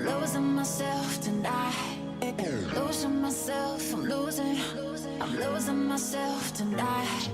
I'm losing myself tonight. Losing myself, I'm losing myself tonight.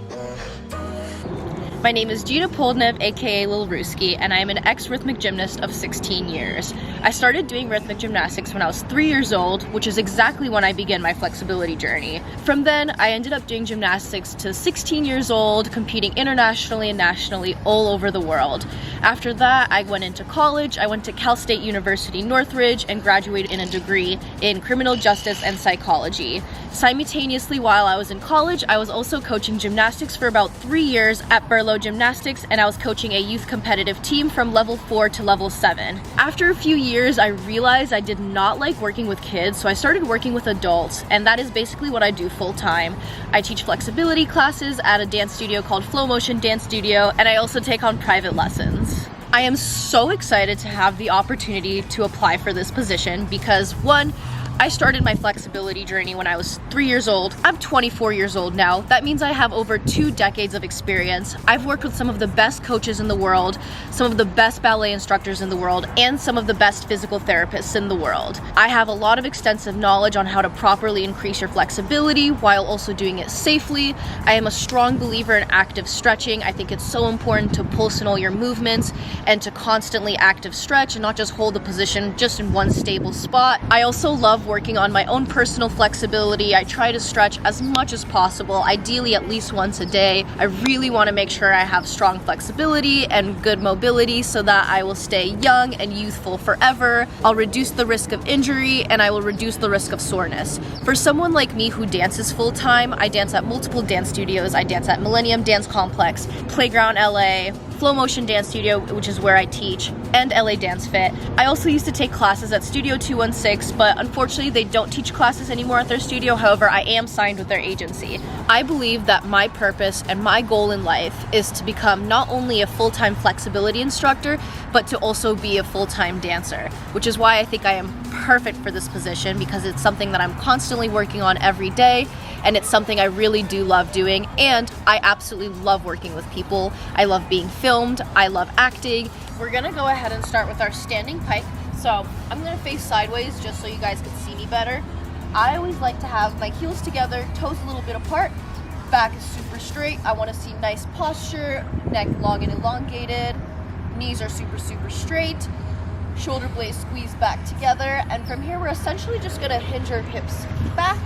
My name is Geena Poldnev, aka Lil Ruski, and I am an ex-rhythmic gymnast of 16 years. I started doing rhythmic gymnastics when I was 3 years old, which is exactly when I began my flexibility journey. From then, I ended up doing gymnastics to 16 years old, competing internationally and nationally all over the world. After that, I went into college. I went to Cal State University Northridge and graduated in a degree in criminal justice and psychology. Simultaneously, while I was in college, I was also coaching gymnastics for about 3 years at Burlow Gymnastics, and I was coaching a youth competitive team from level 4 to level 7. After a few years, I realized I did not like working with kids, so I started working with adults, and that is basically what I do full time. I teach flexibility classes at a dance studio called Flow Motion Dance Studio, and I also take on private lessons. I am so excited to have the opportunity to apply for this position because, one, I started my flexibility journey when I was 3 years old. I'm 24 years old now. That means I have over 2 decades of experience. I've worked with some of the best coaches in the world, some of the best ballet instructors in the world, and some of the best physical therapists in the world. I have a lot of extensive knowledge on how to properly increase your flexibility while also doing it safely. I am a strong believer in active stretching. I think it's so important to pulse in all your movements and to constantly active stretch and not just hold the position just in one stable spot. I also love working on my own personal flexibility. I try to stretch as much as possible, ideally at least once a day. I really want to make sure I have strong flexibility and good mobility so that I will stay young and youthful forever. I'll reduce the risk of injury and I will reduce the risk of soreness. For someone like me who dances full time, I dance at multiple dance studios. I dance at Millennium Dance Complex, Playground LA, Flow Motion Dance Studio, which is where I teach, and LA Dance Fit. I also used to take classes at Studio 216, but unfortunately they don't teach classes anymore at their studio. However, I am signed with their agency. I believe that my purpose and my goal in life is to become not only a full-time flexibility instructor, but to also be a full-time dancer, which is why I think I am perfect for this position because it's something that I'm constantly working on every day. And it's something I really do love doing, and I absolutely love working with people. I love being filmed, I love acting. We're gonna go ahead and start with our standing pike. So I'm gonna face sideways just so you guys can see me better. I always like to have my heels together, toes a little bit apart, back is super straight. I wanna see nice posture, neck long and elongated, knees are super straight, shoulder blades squeeze back together, and from here we're essentially just gonna hinge our hips back,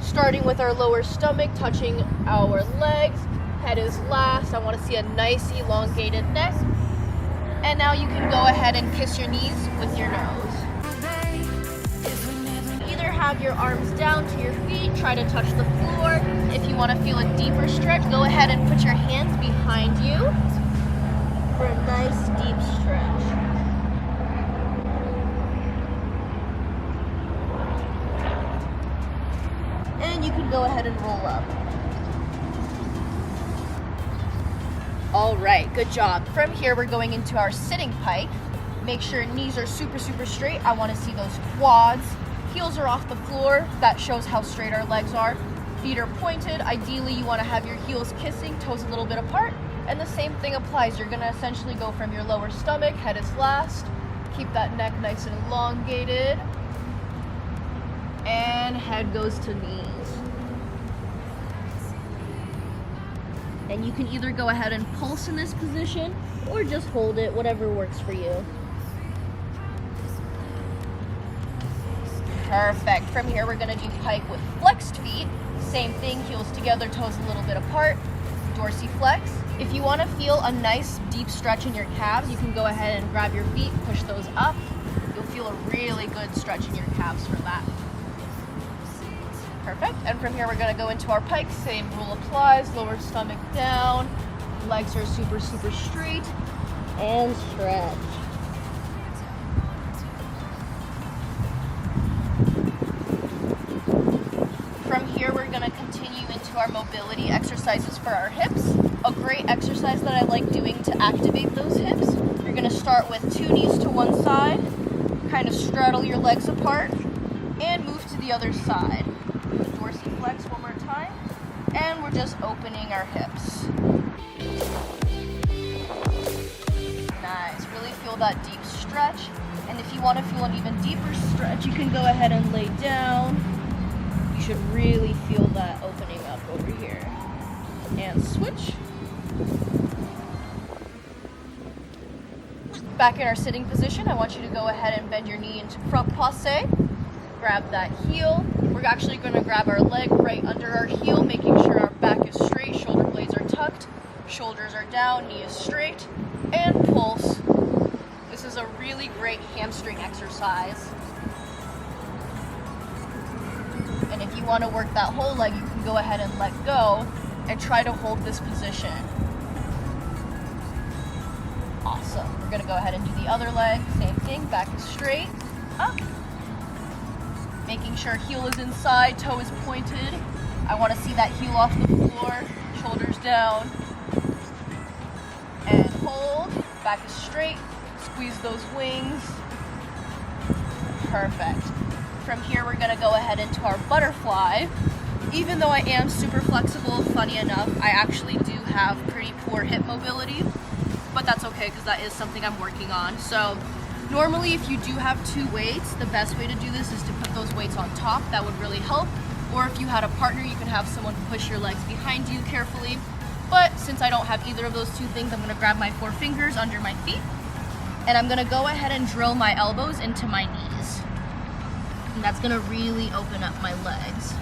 starting with our lower stomach, touching our legs. Head is last. I want to see a nice elongated neck. And now you can go ahead and kiss your knees with your nose. Either have your arms down to your feet, try to touch the floor. If you want to feel a deeper stretch, go ahead and put your hands behind you for a nice deep stretch. And you can go ahead and roll up. All right, good job. From here, we're going into our sitting pike. Make sure knees are super straight. I want to see those quads. Heels are off the floor. That shows how straight our legs are. Feet are pointed. Ideally, you want to have your heels kissing, toes a little bit apart. And the same thing applies. You're going to essentially go from your lower stomach, head is last. Keep that neck nice and elongated. And head goes to knees. And you can either go ahead and pulse in this position or just hold it, whatever works for you. Perfect. From here, we're gonna do pike with flexed feet. Same thing, heels together, toes a little bit apart, dorsiflex. If you wanna feel a nice deep stretch in your calves, you can go ahead and grab your feet, push those up. You'll feel a really good stretch in your calves for that. Perfect. And from here, we're going to go into our pike. Same rule applies. Lower stomach down. Legs are super straight. And stretch. From here, we're going to continue into our mobility exercises for our hips. A great exercise that I like doing to activate those hips. You're going to start with 2 knees to one side. Kind of straddle your legs apart. And move to the other side. Dorsiflex one more time, and we're just opening our hips. Nice, really feel that deep stretch, And if you want to feel an even deeper stretch, you can go ahead and lay down. You should really feel that opening up over here. And switch. Back in our sitting position, I want you to go ahead and bend your knee into front passe. Grab that heel. We're actually going to grab our leg right under our heel, making sure our back is straight, shoulder blades are tucked, shoulders are down, knee is straight, and pulse. This is a really great hamstring exercise. And if you want to work that whole leg, you can go ahead and let go and try to hold this position. Awesome. We're going to go ahead and do the other leg. Same thing, back is straight, up. Making sure heel is inside, toe is pointed. I want to see that heel off the floor, shoulders down. And hold, back is straight, squeeze those wings. Perfect. From here, we're going to go ahead into our butterfly. Even though I am super flexible, funny enough, I actually do have pretty poor hip mobility, but that's okay because that is something I'm working on. So normally if you do have two weights, the best way to do this is to put those weights on top. That would really help. Or if you had a partner, you can have someone push your legs behind you carefully. But since I don't have either of those two things, I'm going to grab my 4 fingers under my feet, and I'm going to go ahead and drill my elbows into my knees. And that's going to really open up my legs.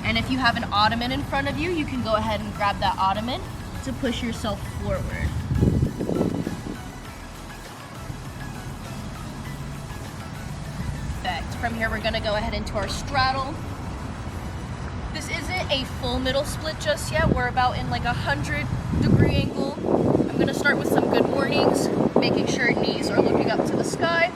And if you have an ottoman in front of you, you can go ahead and grab that ottoman to push yourself forward. Perfect. From here, we're going to go ahead into our straddle. This isn't a full middle split just yet. We're about in like 100-degree angle. I'm going to start with some good mornings, making sure knees are looking up to the sky,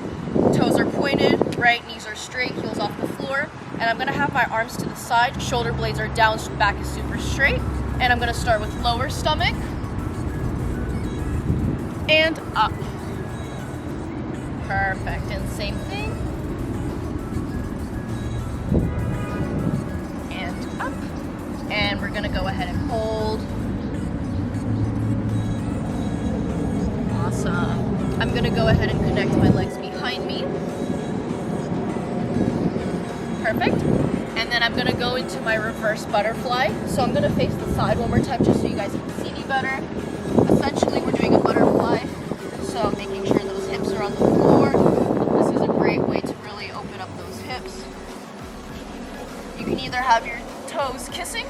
toes are pointed, right, knees are straight, heels off the floor. And I'm going to have my arms to the side, shoulder blades are down, back is super straight. And I'm going to start with lower stomach and up. Perfect. And same thing. And up. And we're going to go ahead and hold. Awesome. I'm going to go ahead and connect my legs behind me. Perfect. And then I'm going to go into my reverse butterfly. So I'm going to face the side one more time just so you guys can see me better. Essentially, we're doing a butterfly. So making sure those hips are on the floor. This is a great way to really open up those hips. You can either have your toes kissing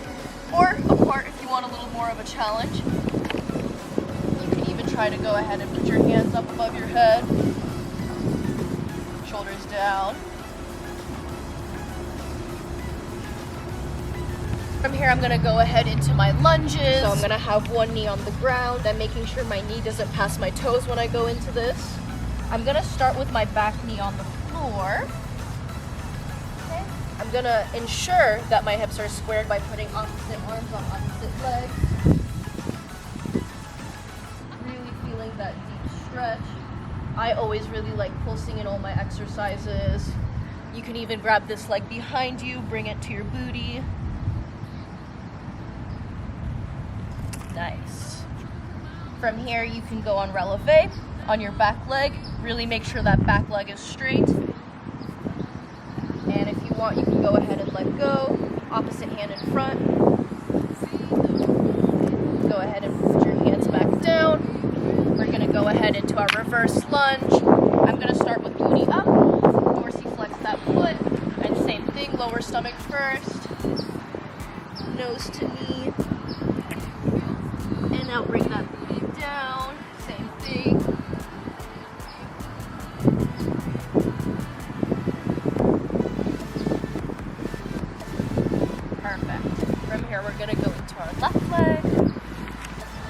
or apart if you want a little more of a challenge. You can even try to go ahead and put your hands up above your head. Shoulders down. From here, I'm going to go ahead into my lunges. So I'm going to have one knee on the ground and making sure my knee doesn't pass my toes when I go into this. I'm going to start with my back knee on the floor. Okay. I'm going to ensure that my hips are squared by putting opposite arms on opposite legs. Really feeling that deep stretch. I always really like pulsing in all my exercises. You can even grab this leg behind you, bring it to your booty. Nice. From here, you can go on releve on your back leg. Really make sure that back leg is straight. And if you want, you can go ahead and let go. Opposite hand in front. Go ahead and put your hands back down. We're going to go ahead into our reverse lunge. I'm going to start with booty up. Dorsiflex that foot. And same thing, lower stomach first. Nose to knee. And now bring that booty down. Same thing. Perfect. From here, we're going to go into our left leg.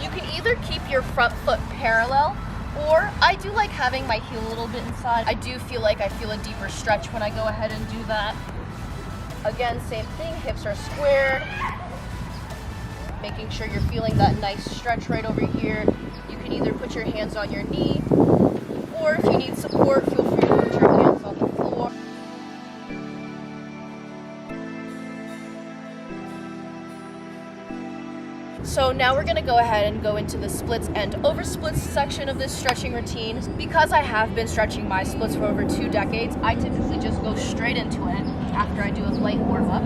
You can either keep your front foot parallel, or I do like having my heel a little bit inside. I do feel like I feel a deeper stretch when I go ahead and do that. Again, same thing. Hips are squared. Making sure you're feeling that nice stretch right over here. You can either put your hands on your knee, or if you need support, feel free to put your hands on the floor. So now we're gonna go ahead and go into the splits and over splits section of this stretching routine. Because I have been stretching my splits for over 2 decades, I typically just go straight into it after I do a light warm up,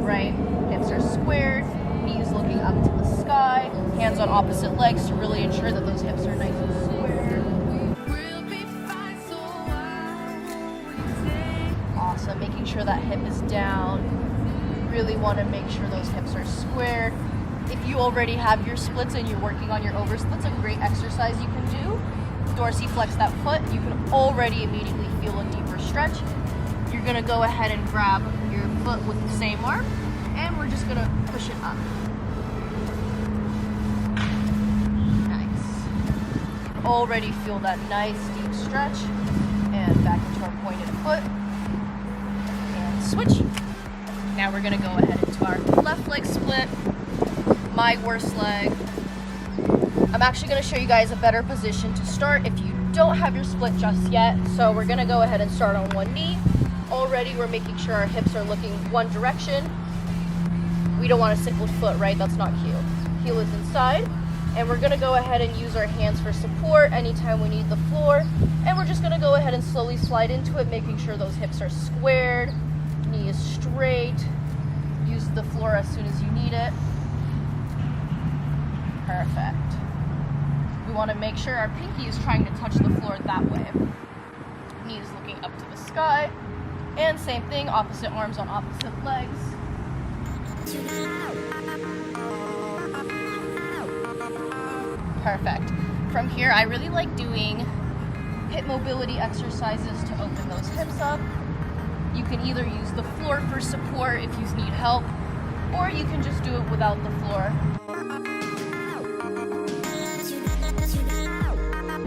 right? Hips are squared, knees looking up to the sky, hands on opposite legs to really ensure that those hips are nice and square. Awesome, making sure that hip is down. Really want to make sure those hips are squared. If you already have your splits and you're working on your over splits, a great exercise you can do, dorsiflex that foot. You can already immediately feel a deeper stretch. You're gonna go ahead and grab your foot with the same arm, and we're just gonna push it up. Nice. Already feel that nice deep stretch, and back into our pointed foot, and switch. Now we're gonna go ahead into our left leg split. My worst leg. I'm actually gonna show you guys a better position to start if you don't have your split just yet. So we're gonna go ahead and start on one knee. Already we're making sure our hips are looking one direction. We don't want a sickled foot, right? That's not heel. Heel is inside. And we're gonna go ahead and use our hands for support anytime we need the floor. And we're just gonna go ahead and slowly slide into it, making sure those hips are squared, knee is straight. Use the floor as soon as you need it. Perfect. We want to make sure our pinky is trying to touch the floor that way. Knee is looking up to the sky. And same thing, opposite arms on opposite legs. Perfect. From here, I really like doing hip mobility exercises to open those hips up. You can either use the floor for support if you need help, or you can just do it without the floor.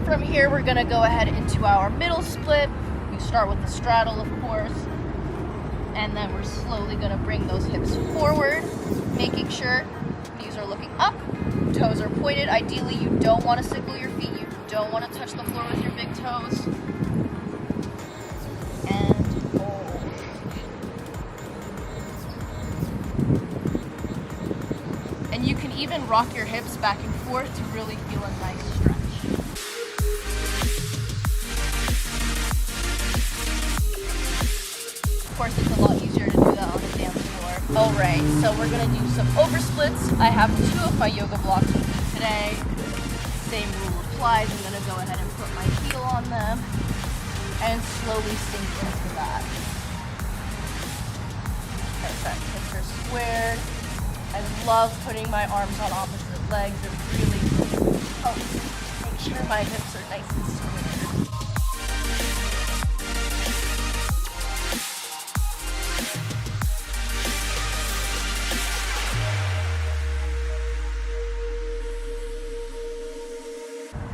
From here, we're gonna go ahead into our middle split. We start with the straddle, of course, and then we're slowly gonna bring those hips forward, making sure knees are looking up, toes are pointed. Ideally, you don't wanna sickle your feet. You don't wanna touch the floor with your big toes. And hold. And you can even rock your hips back and forth to really feel a nice stretch. Of course, it's a lot easier to do that on a dance floor. All right, so we're gonna do some over splits. I have 2 of my yoga blocks with me today. Same rule applies. I'm gonna go ahead and put my heel on them and slowly sink into that. Perfect, hips are squared. I love putting my arms on opposite legs. It really helps make sure my hips are nice and squared.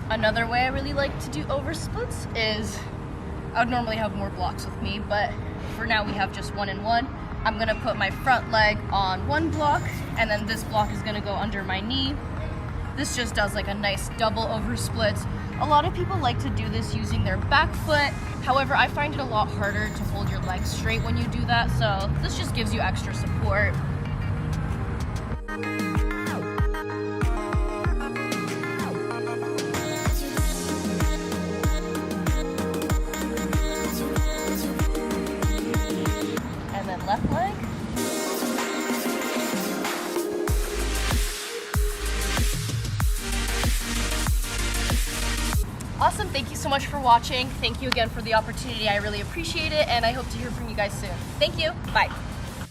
Another way I really like to do over splits is, I would normally have more blocks with me, but for now we have just 1 and 1. I'm gonna put my front leg on one block, and then this block is gonna go under my knee. This just does like a nice double over split. A lot of people like to do this using their back foot. However, I find it a lot harder to hold your legs straight when you do that, so this just gives you extra support. Left leg. Awesome, thank you so much for watching. Thank you again for the opportunity. I really appreciate it, and I hope to hear from you guys soon. Thank you, bye.